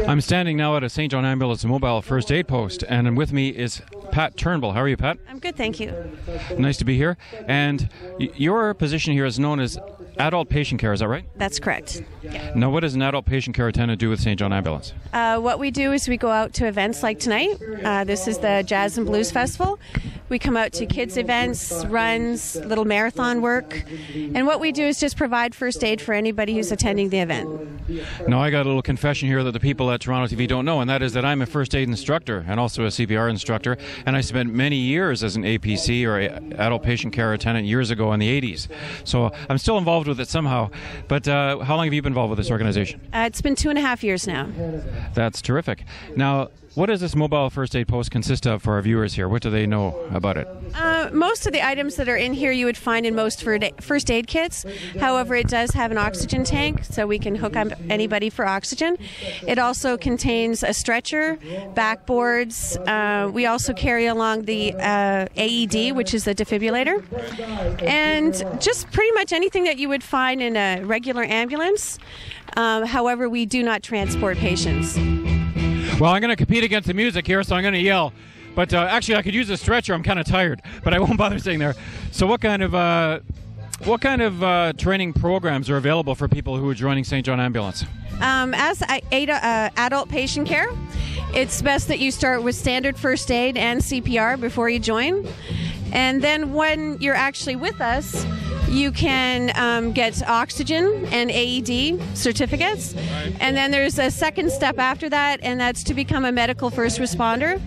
I'm standing now at a St. John Ambulance mobile first aid post, and with me is Pat Turnbull. How are you, Pat? I'm good, thank you. Nice to be here. And your position here is known as adult patient care, is that right? That's correct. Yeah. Now, what does an adult patient care attendant do with St. John Ambulance? What we do is we go out to events like tonight. This is the Jazz and Blues Festival. We come out to kids' events, runs, little marathon work. And what we do is just provide first aid for anybody who's attending the event. Now, I got a little confession here that the people at TorontoTv don't know, and that is that I'm a first aid instructor and also a CPR instructor, and I spent many years as an APC, or adult patient care attendant, years ago in the 80s. So I'm still involved with it somehow. But how long have you been involved with this organization? It's been 2.5 years now. That's terrific. Now, what does this mobile first aid post consist of for our viewers here? What do they know about it? Most of the items that are in here you would find in most first aid kits. However, it does have an oxygen tank, so we can hook up anybody for oxygen. It also contains a stretcher, backboards. We also carry along the AED, which is the defibrillator, and just pretty much anything that you would find in a regular ambulance. However, we do not transport patients. Well, I'm going to compete against the music here, so I'm going to yell. But actually, I could use a stretcher. I'm kind of tired, but I won't bother staying there. So what kind of training programs are available for people who are joining St. John Ambulance? As adult patient care, it's best that you start with standard first aid and CPR before you join. And then when you're actually with us, you can get oxygen and AED certificates. Right. And then there's a second step after that, and that's to become a medical first responder.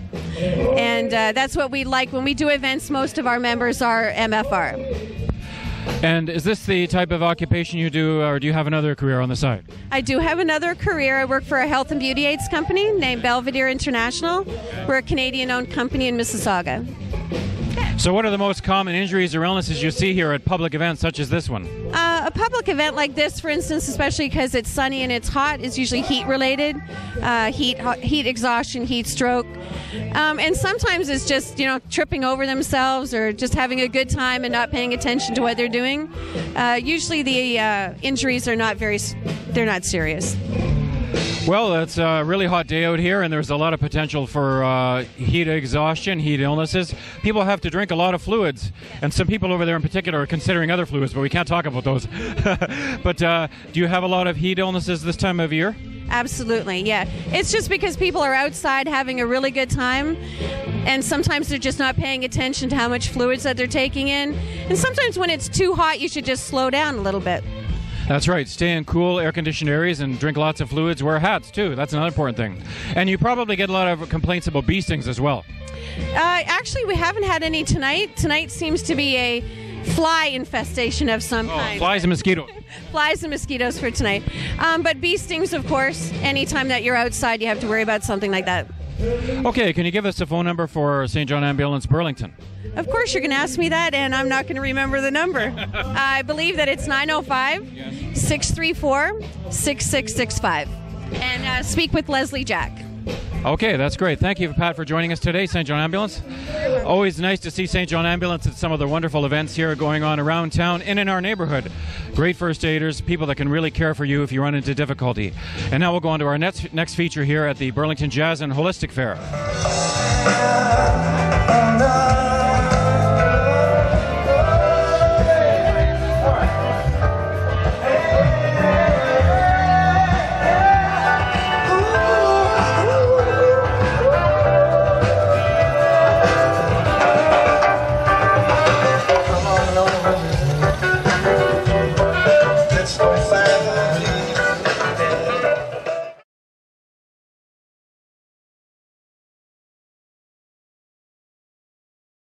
And that's what we like. When we do events, most of our members are MFR. And is this the type of occupation you do, or do you have another career on the side? I do have another career. I work for a health and beauty aids company named Belvedere International. We're a Canadian-owned company in Mississauga. So what are the most common injuries or illnesses you see here at public events such as this one? A public event like this, for instance, especially because it's sunny and it's hot, is usually heat-related, heat exhaustion, heat stroke. And sometimes it's just, tripping over themselves or just having a good time and not paying attention to what they're doing. Usually the injuries are they're not serious. Well, it's a really hot day out here, and there's a lot of potential for heat exhaustion, heat illnesses. People have to drink a lot of fluids, and some people over there in particular are considering other fluids, but we can't talk about those. But do you have a lot of heat illnesses this time of year? Absolutely, yeah. It's just because people are outside having a really good time, and sometimes they're just not paying attention to how much fluids that they're taking in. And sometimes when it's too hot, you should just slow down a little bit. That's right. Stay in cool, air-conditioned areas and drink lots of fluids. Wear hats, too. That's another important thing. And you probably get a lot of complaints about bee stings as well. Actually, we haven't had any tonight. Tonight seems to be a fly infestation of some kind. Flies and mosquitoes. Flies and mosquitoes for tonight. But bee stings, of course. Anytime that you're outside, you have to worry about something like that. Okay, can you give us a phone number for St. John Ambulance Burlington? Of course, you're going to ask me that, and I'm not going to remember the number. I believe that it's 905-634-6665. And speak with Leslie Jack. Okay, that's great. Thank you, Pat, for joining us today, St. John Ambulance. Always nice to see St. John Ambulance at some of the wonderful events here going on around town and in our neighborhood. Great first aiders, people that can really care for you if you run into difficulty. And now we'll go on to our next feature here at the Burlington Jazz and Holistic Fair. Let's go find